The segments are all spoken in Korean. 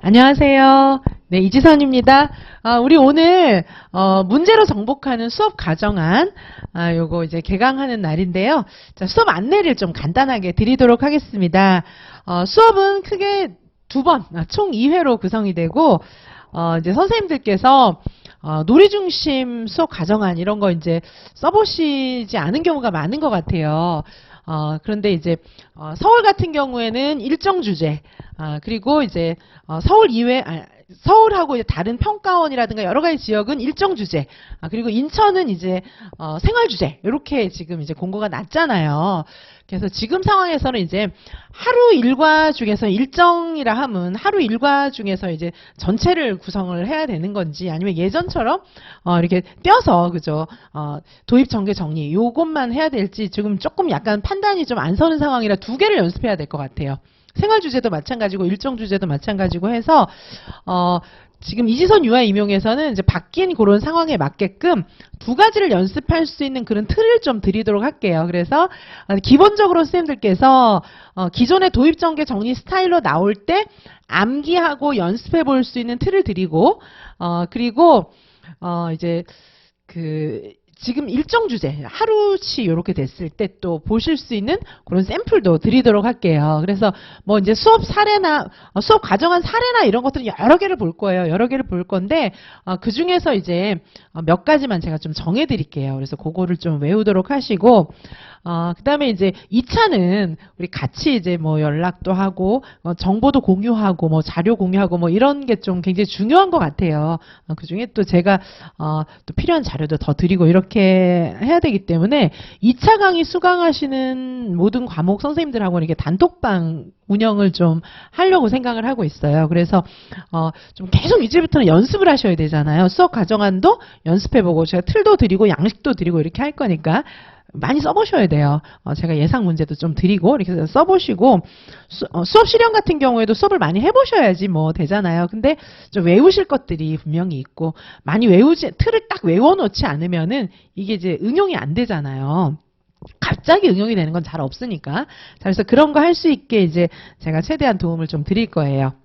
안녕하세요. 네, 이지선입니다. 우리 오늘 문제로 정복하는 수업 가정안 요거 이제 개강하는 날인데요. 자, 수업 안내를 좀 간단하게 드리도록 하겠습니다. 수업은 크게 2번, 총 2회로 구성이 되고 이제 선생님들께서 놀이 중심 수업 가정안 이런 거 이제 써보시지 않은 경우가 많은 것 같아요. 그런데 이제 서울 같은 경우에는 일정 주제, 그리고 이제 서울 이외 서울하고 이제 다른 평가원이라든가 여러 가지 지역은 일정 주제, 그리고 인천은 이제 생활 주제 이렇게 지금 이제 공고가 났잖아요. 그래서 지금 상황에서는 이제 하루 일과 중에서 일정이라 하면 하루 일과 중에서 이제 전체를 구성을 해야 되는 건지 아니면 예전처럼 이렇게 떼어서 그죠? 도입 전개 정리 요것만 해야 될지 지금 조금 약간 판단이 좀 안 서는 상황이라 2개를 연습해야 될 것 같아요. 생활 주제도 마찬가지고 일정 주제도 마찬가지고 해서 지금 이지선 UI 임용에서는 이제 바뀐 그런 상황에 맞게끔 2가지를 연습할 수 있는 그런 틀을 좀 드리도록 할게요. 그래서 기본적으로 선생님들께서 기존의 도입 전개 정리 스타일로 나올 때 암기하고 연습해 볼 수 있는 틀을 드리고 그리고 이제 지금 일정 주제 하루치 이렇게 됐을 때 또 보실 수 있는 그런 샘플도 드리도록 할게요. 그래서 뭐 이제 수업 사례나 수업 가정한 사례나 이런 것들은 여러 개를 볼 거예요. 여러 개를 볼 건데 그 중에서 이제 몇 가지만 제가 좀 정해 드릴게요. 그래서 그거를 좀 외우도록 하시고 그다음에 이제 2차는 우리 같이 이제 뭐 연락도 하고 정보도 공유하고 뭐 자료 공유하고 뭐 이런 게 좀 굉장히 중요한 것 같아요. 그중에 또 제가 또 필요한 자료도 더 드리고 이렇게 해야 되기 때문에 2차 강의 수강하시는 모든 과목 선생님들하고 이렇게 단톡방 운영을 좀 하려고 생각을 하고 있어요. 그래서 좀 계속 이제부터는 연습을 하셔야 되잖아요. 수업 가정안도 연습해보고 제가 틀도 드리고 양식도 드리고 이렇게 할 거니까 많이 써보셔야 돼요. 제가 예상 문제도 좀 드리고 이렇게 써보시고 수업 실현 같은 경우에도 수업을 많이 해보셔야지 뭐 되잖아요. 근데 좀 외우실 것들이 분명히 있고 많이 틀을 딱 외워놓지 않으면은 이게 이제 응용이 안 되잖아요. 갑자기 응용이 되는 건 잘 없으니까. 자, 그래서 그런 거 할 수 있게 이제 제가 최대한 도움을 좀 드릴 거예요.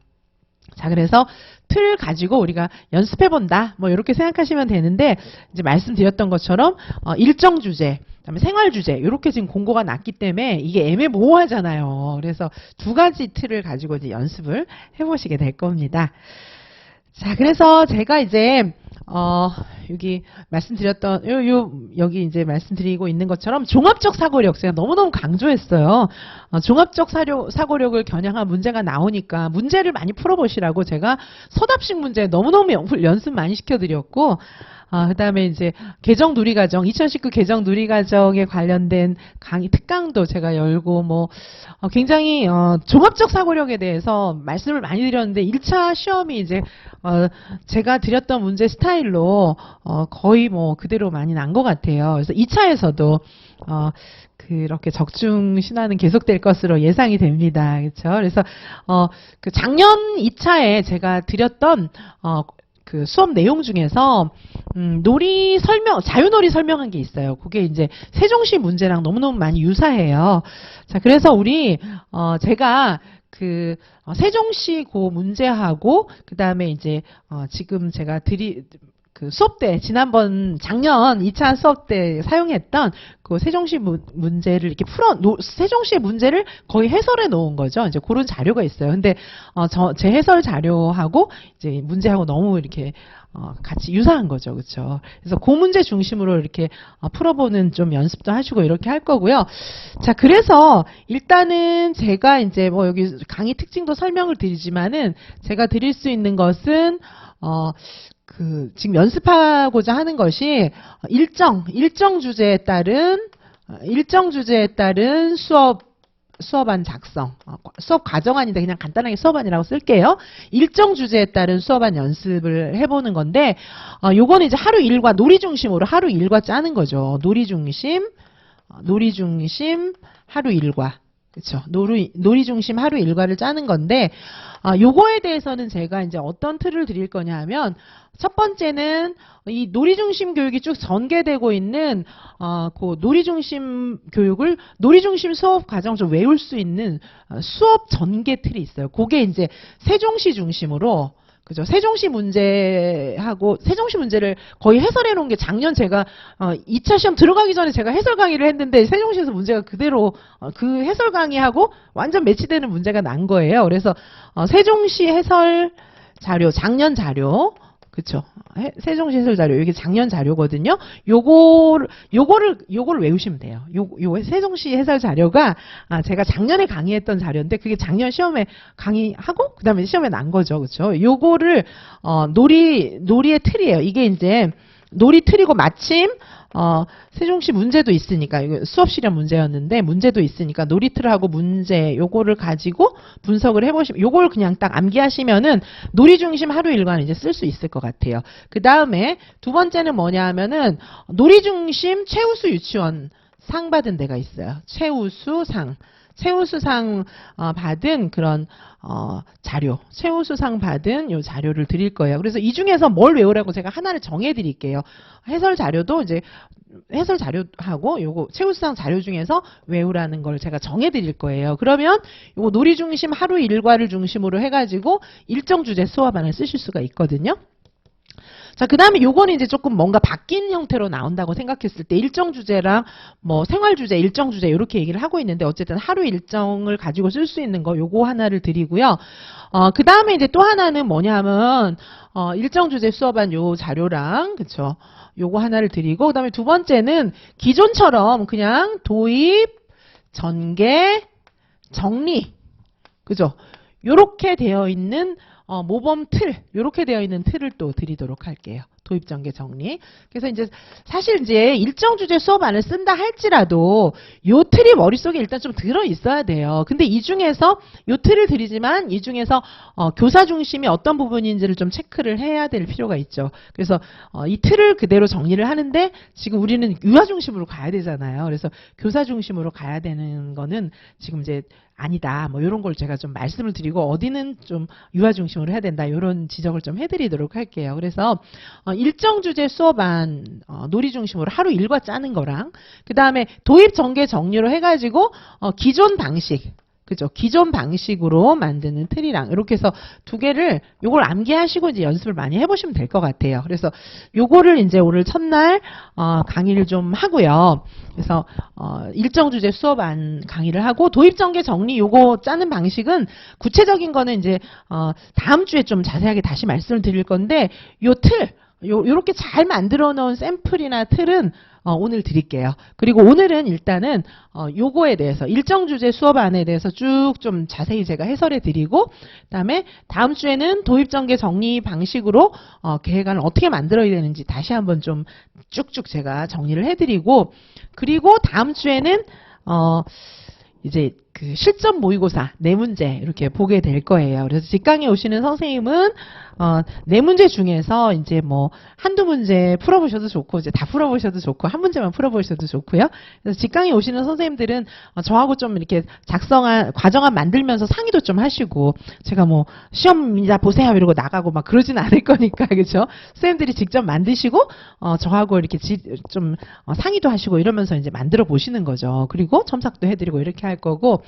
자, 그래서 틀 가지고 우리가 연습해본다. 뭐, 이렇게 생각하시면 되는데, 이제 말씀드렸던 것처럼, 일정 주제, 그다음에 생활 주제, 이렇게 지금 공고가 났기 때문에 이게 애매모호하잖아요. 그래서 2가지 틀을 가지고 이제 연습을 해보시게 될 겁니다. 자, 그래서 제가 이제, 여기 말씀드렸던, 여기 이제 말씀드리고 있는 것처럼 종합적 사고력, 제가 너무너무 강조했어요. 종합적 사고력을 겨냥한 문제가 나오니까 문제를 많이 풀어보시라고 제가 서답식 문제 너무너무 연습 많이 시켜드렸고, 그 다음에 이제 개정 누리과정, 2019 개정 누리과정에 관련된 강의 특강도 제가 열고, 뭐, 굉장히, 종합적 사고력에 대해서 말씀을 많이 드렸는데, 1차 시험이 이제, 제가 드렸던 문제 스타일로, 거의 뭐, 그대로 많이 난 것 같아요. 그래서 2차에서도, 그렇게 적중 신화는 계속될 것으로 예상이 됩니다. 그렇죠? 그래서, 그 작년 2차에 제가 드렸던, 그 수업 내용 중에서 자유놀이 설명한 게 있어요. 그게 이제 세종시 문제랑 너무너무 많이 유사해요. 자, 그래서 우리 제가 그 세종시 고 문제하고 그다음에 이제 지금 제가 그 수업 때 지난번 작년 2차 수업 때 사용했던 그 세종시 문제를 이렇게 세종시의 문제를 거의 해설해 놓은 거죠. 이제 그런 자료가 있어요. 근데 제 해설 자료하고 이제 문제하고 너무 이렇게 같이 유사한 거죠. 그렇죠? 그래서 그 문제 중심으로 이렇게 풀어보는 좀 연습도 하시고 이렇게 할 거고요. 자, 그래서 일단은 제가 이제 뭐 여기 강의 특징도 설명을 드리지만은 제가 드릴 수 있는 것은 지금 연습하고자 하는 것이 일정 주제에 따른 수업안 작성, 수업 과정안인데 그냥 간단하게 수업안이라고 쓸게요. 일정 주제에 따른 수업안 연습을 해보는 건데, 요거는 이제 하루 일과 놀이 중심으로 하루 일과 짜는 거죠. 놀이 중심, 하루 일과. 그쵸. 놀이 중심 하루 일과를 짜는 건데, 요거에 대해서는 제가 이제 어떤 틀을 드릴 거냐 하면, 첫 번째는 이 놀이 중심 교육이 쭉 전개되고 있는, 그 놀이 중심 교육을, 놀이 중심 수업 과정 좀 외울 수 있는 수업 전개 틀이 있어요. 그게 이제 세종시 중심으로, 그죠? 세종시 문제하고, 세종시 문제를 거의 해설해 놓은 게 작년 제가, 2차 시험 들어가기 전에 제가 해설 강의를 했는데, 세종시에서 문제가 그대로, 그 해설 강의하고 완전 매치되는 문제가 난 거예요. 그래서, 세종시 해설 자료, 작년 자료, 그쵸? 세종시 해설 자료, 이게 작년 자료거든요. 요거를 외우시면 돼요. 요 세종시 해설 자료가, 제가 작년에 강의했던 자료인데, 그게 작년 시험에 강의하고, 그 다음에 시험에 난 거죠. 그쵸? 요거를, 놀이의 틀이에요. 이게 이제, 놀이 틀이고 마침, 세종시 문제도 있으니까, 이거 수업 실현 문제였는데, 문제도 있으니까 놀이틀을 하고 문제, 요거를 가지고 분석을 해보시면, 요걸 그냥 딱 암기하시면은 놀이 중심 하루 일과는 이제 쓸 수 있을 것 같아요. 그 다음에 두 번째는 뭐냐 하면은, 놀이 중심 최우수 유치원 상 받은 데가 있어요. 최우수상 받은 그런 자료, 최우수상 받은 요 자료를 드릴 거예요. 그래서 이 중에서 뭘 외우라고 제가 하나를 정해 드릴게요. 해설 자료도 이제 해설 자료하고 요거 최우수상 자료 중에서 외우라는 걸 제가 정해 드릴 거예요. 그러면 요거 놀이 중심 하루 일과를 중심으로 해 가지고 일정 주제 수업안을 쓰실 수가 있거든요. 자, 그 다음에 요거는 이제 조금 뭔가 바뀐 형태로 나온다고 생각했을 때 일정 주제랑 뭐 생활 주제, 일정 주제 이렇게 얘기를 하고 있는데 어쨌든 하루 일정을 가지고 쓸 수 있는 거 요거 하나를 드리고요. 그 다음에 이제 또 하나는 뭐냐 하면 일정 주제 수업안 요 자료랑 그쵸? 요거 하나를 드리고 그 다음에 두 번째는 기존처럼 그냥 도입, 전개, 정리 그죠? 요렇게 되어 있는 모범 틀, 요렇게 되어 있는 틀을 또 드리도록 할게요. 도입, 전개, 정리. 그래서 이제 사실 이제 일정 주제 수업안을 쓴다 할지라도 요 틀이 머릿속에 일단 좀 들어 있어야 돼요. 근데 이 중에서 요 틀을 드리지만 이 중에서 교사 중심이 어떤 부분인지를 좀 체크를 해야 될 필요가 있죠. 그래서 이 틀을 그대로 정리를 하는데 지금 우리는 유아 중심으로 가야 되잖아요. 그래서 교사 중심으로 가야 되는 거는 지금 이제 아니다. 뭐 이런 걸 제가 좀 말씀을 드리고 어디는 좀 유아 중심으로 해야 된다. 이런 지적을 좀 해드리도록 할게요. 그래서 일정 주제 수업안 놀이 중심으로 하루 일과 짜는 거랑 그 다음에 도입, 전개, 정리로 해가지고 기존 방식 그죠? 기존 방식으로 만드는 틀이랑 이렇게 해서 두 개를 요걸 암기하시고 이제 연습을 많이 해보시면 될 것 같아요. 그래서 요거를 이제 오늘 첫날 강의를 좀 하고요. 그래서 일정 주제 수업안 강의를 하고 도입, 전개, 정리 요거 짜는 방식은 구체적인 거는 이제 다음 주에 좀 자세하게 다시 말씀을 드릴 건데 요 틀 요렇게 잘 만들어 놓은 샘플이나 틀은 오늘 드릴게요. 그리고 오늘은 일단은 요거에 대해서 일정 주제 수업안에 대해서 쭉 좀 자세히 제가 해설해 드리고 그다음에 다음 주에는 도입, 전개, 정리 방식으로 계획안을 어떻게 만들어야 되는지 다시 한번 좀 쭉쭉 제가 정리를 해 드리고 그리고 다음 주에는 이제 그 실전 모의고사 네 문제 이렇게 보게 될 거예요. 그래서 직강에 오시는 선생님은 네 문제 중에서 이제 뭐 한두 문제 풀어보셔도 좋고 이제 다 풀어보셔도 좋고 한 문제만 풀어보셔도 좋고요. 그래서 직강에 오시는 선생님들은 저하고 좀 이렇게 작성한 과정안 만들면서 상의도 좀 하시고 제가 뭐 시험이자 보세요 이러고 나가고 막 그러진 않을 거니까 그렇죠. 선생님들이 직접 만드시고 저하고 이렇게 좀 상의도 하시고 이러면서 이제 만들어 보시는 거죠. 그리고 첨삭도 해드리고 이렇게 할 거고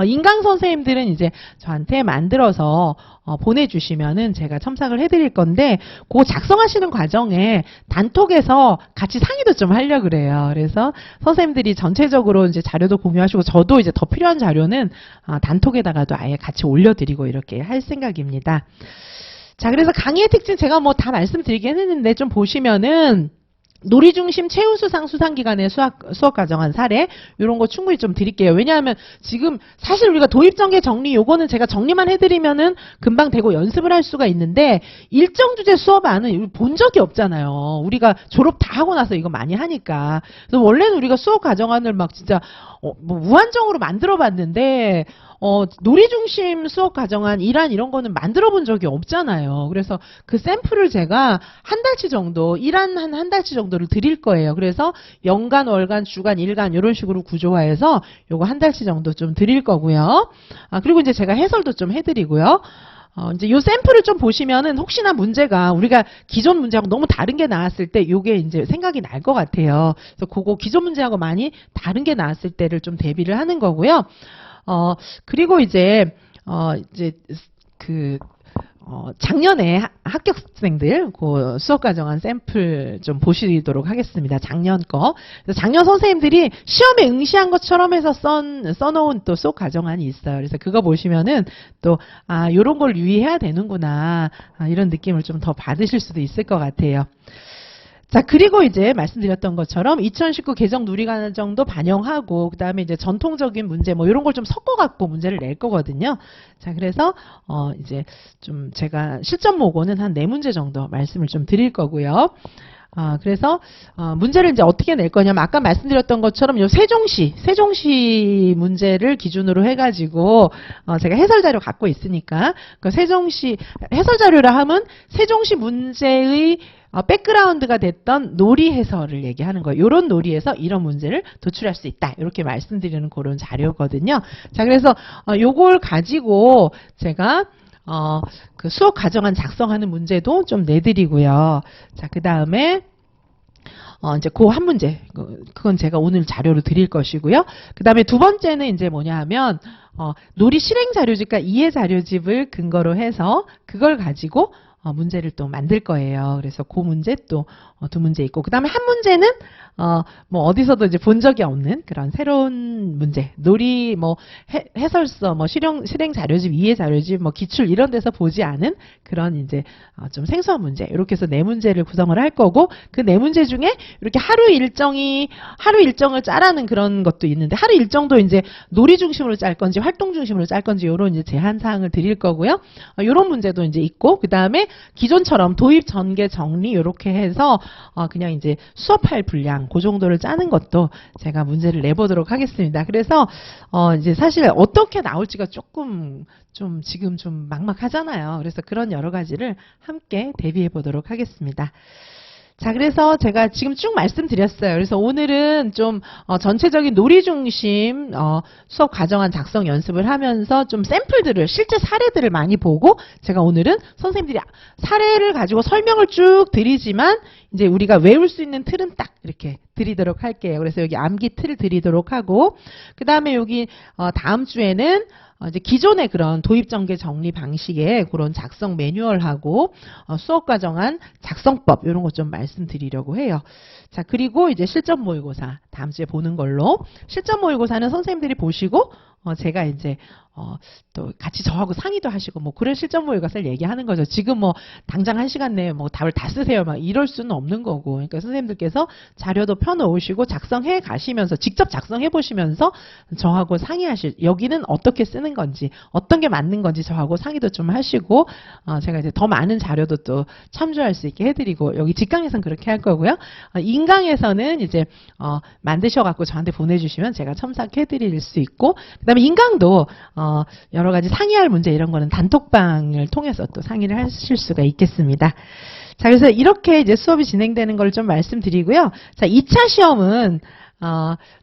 인강 선생님들은 이제 저한테 만들어서 보내주시면은 제가 첨삭을 해드릴 건데 그 작성하시는 과정에 단톡에서 같이 상의도 좀 하려고 그래요. 그래서 선생님들이 전체적으로 이제 자료도 공유하시고 저도 이제 더 필요한 자료는 단톡에다가도 아예 같이 올려드리고 이렇게 할 생각입니다. 자, 그래서 강의의 특징 제가 뭐 다 말씀드리긴 했는데 좀 보시면은 놀이 중심 최우수상 수상기관의 수업 과정한 사례 이런 거 충분히 좀 드릴게요. 왜냐하면 지금 사실 우리가 도입, 전개, 정리 요거는 제가 정리만 해드리면은 금방 되고 연습을 할 수가 있는데 일정 주제 수업안은 본 적이 없잖아요. 우리가 졸업 다 하고 나서 이거 많이 하니까. 그래서 원래는 우리가 수업 과정안을 막 진짜 뭐 무한정으로 만들어 봤는데, 놀이 중심 수업 가정한 일환 이런 거는 만들어 본 적이 없잖아요. 그래서 그 샘플을 제가 한 달치 정도, 일환 한 달치 정도를 드릴 거예요. 그래서 연간, 월간, 주간, 일간 이런 식으로 구조화해서 요거 한 달치 정도 좀 드릴 거고요. 그리고 이제 제가 해설도 좀 해드리고요. 이제 요 샘플을 좀 보시면은 혹시나 문제가 우리가 기존 문제하고 너무 다른 게 나왔을 때 요게 이제 생각이 날 것 같아요. 그래서 그거 기존 문제하고 많이 다른 게 나왔을 때를 좀 대비를 하는 거고요. 그리고 이제 작년에 합격생들 그 수업 과정한 샘플 좀 보시도록 하겠습니다. 작년 거. 그래서 작년 선생님들이 시험에 응시한 것처럼 해서 써놓은 또 수업 과정안이 있어요. 그래서 그거 보시면은 또, 요런 걸 유의해야 되는구나. 이런 느낌을 좀 더 받으실 수도 있을 것 같아요. 자, 그리고 이제 말씀드렸던 것처럼 2019 개정 누리과정도 반영하고, 그 다음에 이제 전통적인 문제, 뭐, 이런 걸 좀 섞어갖고 문제를 낼 거거든요. 자, 그래서, 이제 좀 제가 실전 모고는 한 4문제 정도 말씀을 좀 드릴 거고요. 그래서, 문제를 이제 어떻게 낼 거냐면, 아까 말씀드렸던 것처럼 요 세종시 문제를 기준으로 해가지고, 제가 해설 자료 갖고 있으니까, 그 세종시, 해설 자료라 하면 세종시 문제의 백그라운드가 됐던 놀이 해설을 얘기하는 거예요. 이런 놀이에서 이런 문제를 도출할 수 있다. 이렇게 말씀드리는 그런 자료거든요. 자, 그래서 요걸 가지고 제가 그 수업 가정안 작성하는 문제도 좀 내드리고요. 자, 그 다음에 이제 그 한 문제, 그건 제가 오늘 자료로 드릴 것이고요. 그 다음에 두 번째는 이제 뭐냐 하면 놀이 실행 자료집과 이해 자료집을 근거로 해서 그걸 가지고 문제를 또 만들 거예요. 그래서 그 문제 또 두 문제 있고, 그 다음에 한 문제는 뭐 어디서도 이제 본 적이 없는 그런 새로운 문제, 놀이 뭐 해설서, 뭐 실행 자료집, 이해 자료집, 뭐 기출 이런 데서 보지 않은 그런 이제 좀 생소한 문제, 이렇게 해서 4문제를 구성을 할 거고, 그 4문제 중에 이렇게 하루 일정을 짜라는 그런 것도 있는데, 하루 일정도 이제 놀이 중심으로 짤 건지 활동 중심으로 짤 건지 이런 이제 제한 사항을 드릴 거고요. 이런 문제도 이제 있고, 그 다음에 기존처럼 도입, 전개, 정리 이렇게 해서 그냥 이제 수업할 분량 그 정도를 짜는 것도 제가 문제를 내보도록 하겠습니다. 그래서 이제 사실 어떻게 나올지가 조금 좀 지금 좀 막막하잖아요. 그래서 그런 여러 가지를 함께 대비해 보도록 하겠습니다. 자, 그래서 제가 지금 쭉 말씀드렸어요. 그래서 오늘은 좀 전체적인 놀이 중심 수업 과정안 작성 연습을 하면서 좀 샘플들을, 실제 사례들을 많이 보고, 제가 오늘은 선생님들이 사례를 가지고 설명을 쭉 드리지만 이제 우리가 외울 수 있는 틀은 딱 이렇게 드리도록 할게요. 그래서 여기 암기 틀을 드리도록 하고, 그 다음에 여기 다음 주에는 이제 기존의 그런 도입 전개 정리 방식의 그런 작성 매뉴얼하고 수업 과정안 작성법 이런 것 좀 말씀드리려고 해요. 자, 그리고 이제 실전 모의고사 다음 주에 보는 걸로. 실전 모의고사는 선생님들이 보시고 제가 이제 또 같이 저하고 상의도 하시고 뭐 그런 실전 모의고사를 얘기하는 거죠. 지금 뭐 당장 1시간 내에 뭐 답을 다 쓰세요 막 이럴 수는 없는 거고. 그러니까 선생님들께서 자료도 펴놓으시고 작성해 가시면서 직접 작성해 보시면서 저하고 상의하실, 여기는 어떻게 쓰는 건지 어떤 게 맞는 건지 저하고 상의도 좀 하시고, 제가 이제 더 많은 자료도 또 참조할 수 있게 해드리고, 여기 직강에서는 그렇게 할 거고요. 인강에서는 이제 만드셔 갖고 저한테 보내주시면 제가 첨삭해 드릴 수 있고, 그다음에 인강도 여러 가지 상의할 문제 이런 거는 단톡방을 통해서 또 상의를 하실 수가 있겠습니다. 자, 그래서 이렇게 이제 수업이 진행되는 걸 좀 말씀드리고요. 자, 2차 시험은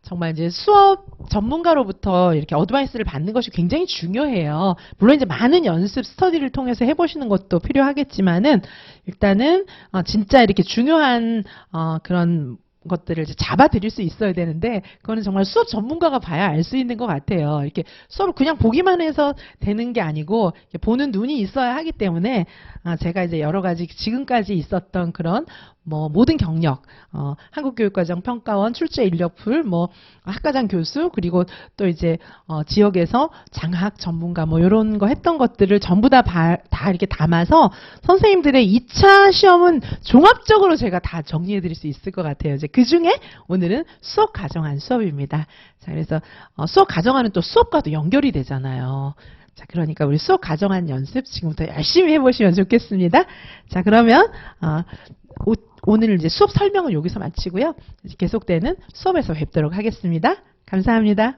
정말 이제 수업 전문가로부터 이렇게 어드바이스를 받는 것이 굉장히 중요해요. 물론 이제 많은 연습 스터디를 통해서 해보시는 것도 필요하겠지만은, 일단은 진짜 이렇게 중요한 그런 것들을 잡아 드릴 수 있어야 되는데, 그거는 정말 수업 전문가가 봐야 알 수 있는 것 같아요. 이렇게 수업을 그냥 보기만 해서 되는 게 아니고 보는 눈이 있어야 하기 때문에, 제가 이제 여러 가지 지금까지 있었던 그런 뭐 모든 경력, 한국교육과정 평가원, 출제 인력풀, 뭐 학과장 교수, 그리고 또 이제 지역에서 장학 전문가 뭐 이런 거 했던 것들을 전부 다 이렇게 담아서 선생님들의 2차 시험은 종합적으로 제가 다 정리해 드릴 수 있을 것 같아요. 이제 그 중에 오늘은 수업 가정안 수업입니다. 자, 그래서 수업 가정안은 또 수업과도 연결이 되잖아요. 자, 그러니까 우리 수업 가정안 연습 지금부터 열심히 해보시면 좋겠습니다. 자, 그러면 오늘 이제 수업 설명을 여기서 마치고요. 계속되는 수업에서 뵙도록 하겠습니다. 감사합니다.